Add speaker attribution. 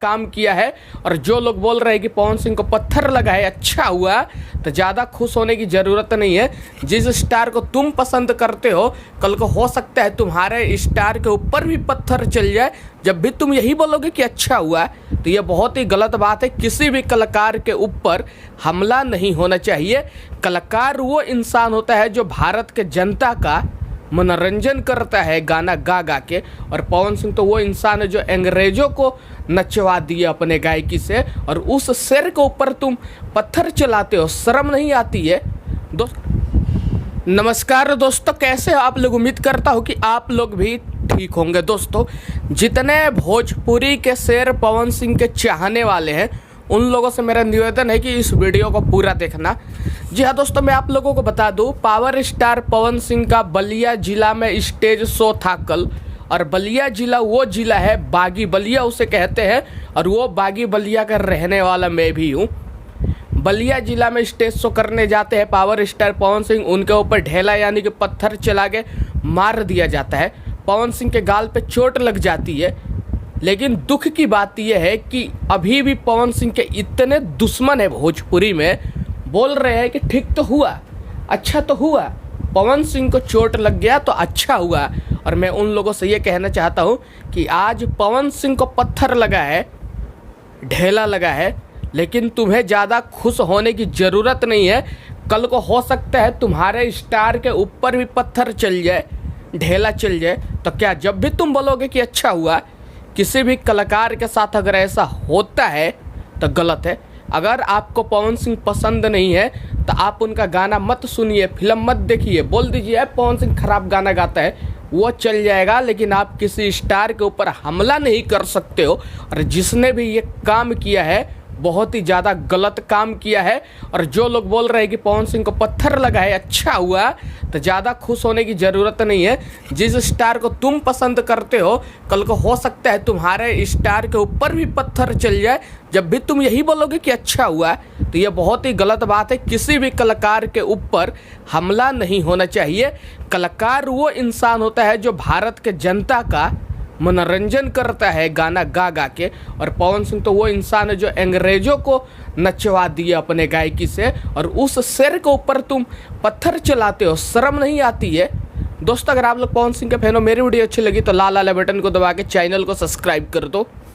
Speaker 1: काम किया है। और जो लोग बोल रहे हैं कि पवन सिंह को पत्थर लगा है अच्छा हुआ, तो ज़्यादा खुश होने की ज़रूरत नहीं है। जिस स्टार को तुम पसंद करते हो, कल को हो सकता है तुम्हारे स्टार के ऊपर भी पत्थर चल जाए। जब भी तुम यही बोलोगे कि अच्छा हुआ, तो ये बहुत ही गलत बात है। किसी भी कलाकार के ऊपर हमला नहीं होना चाहिए। कलाकार वो इंसान होता है जो भारत के जनता का मनोरंजन करता है गाना गा गा के। और पवन सिंह तो वो इंसान है जो अंग्रेजों को नचवा दिए अपने गायकी से, और उस शेर के ऊपर तुम पत्थर चलाते हो, शर्म नहीं आती है? नमस्कार दोस्तों, कैसे हो आप लोग? उम्मीद करता हूँ कि आप लोग भी ठीक होंगे। दोस्तों, जितने भोजपुरी के शेर पवन सिंह के चाहने वाले हैं, उन लोगों से मेरा निवेदन है कि इस वीडियो को पूरा देखना। जी हाँ दोस्तों, मैं आप लोगों को बता दूं, पावर स्टार पवन सिंह का बलिया जिला में स्टेज शो था कल। और बलिया जिला वो जिला है, बागी बलिया उसे कहते हैं, और वो बागी बलिया का रहने वाला मैं भी हूँ। बलिया जिला में स्टेज शो करने जाते हैं पावर स्टार पवन सिंह, उनके ऊपर ढेला यानी कि पत्थर चला के मार दिया जाता है। पवन सिंह के गाल पे चोट लग जाती है। लेकिन दुख की बात यह है कि अभी भी पवन सिंह के इतने दुश्मन है भोजपुरी में, बोल रहे हैं कि ठीक तो हुआ, अच्छा तो हुआ, पवन सिंह को चोट लग गया तो अच्छा हुआ। और मैं उन लोगों से ये कहना चाहता हूँ कि आज पवन सिंह को पत्थर लगा है, ढेला लगा है, लेकिन तुम्हें ज़्यादा खुश होने की ज़रूरत नहीं है। कल को हो सकता है तुम्हारे स्टार के ऊपर भी पत्थर चल जाए, ढेला चल जाए, तो क्या जब भी तुम बोलोगे कि अच्छा हुआ? किसी भी कलाकार के साथ अगर ऐसा होता है तो गलत है। अगर आपको पवन सिंह पसंद नहीं है तो आप उनका गाना मत सुनिए, फिल्म मत देखिए, बोल दीजिए पवन सिंह खराब गाना गाता है, वो चल जाएगा। लेकिन आप किसी स्टार के ऊपर हमला नहीं कर सकते हो। और जिसने भी ये काम किया है, बहुत ही ज़्यादा गलत काम किया है। और जो लोग बोल रहे हैं कि पवन सिंह को पत्थर लगा है अच्छा हुआ, तो ज़्यादा खुश होने की ज़रूरत नहीं है। जिस स्टार को तुम पसंद करते हो, कल को हो सकता है तुम्हारे स्टार के ऊपर भी पत्थर चल जाए। जब भी तुम यही बोलोगे कि अच्छा हुआ, तो ये बहुत ही गलत बात है। किसी भी कलाकार के ऊपर हमला नहीं होना चाहिए। कलाकार वो इंसान होता है जो भारत के जनता का मनोरंजन करता है गाना गा गा के। और पवन सिंह तो वो इंसान है जो अंग्रेजों को नचवा दिए अपने गायकी से, और उस शेर के ऊपर तुम पत्थर चलाते हो, शर्म नहीं आती है? दोस्तों, अगर आप लोग पवन सिंह के फैन हो, मेरी वीडियो अच्छी लगी तो लाल वाले बटन को दबा के चैनल को सब्सक्राइब कर दो।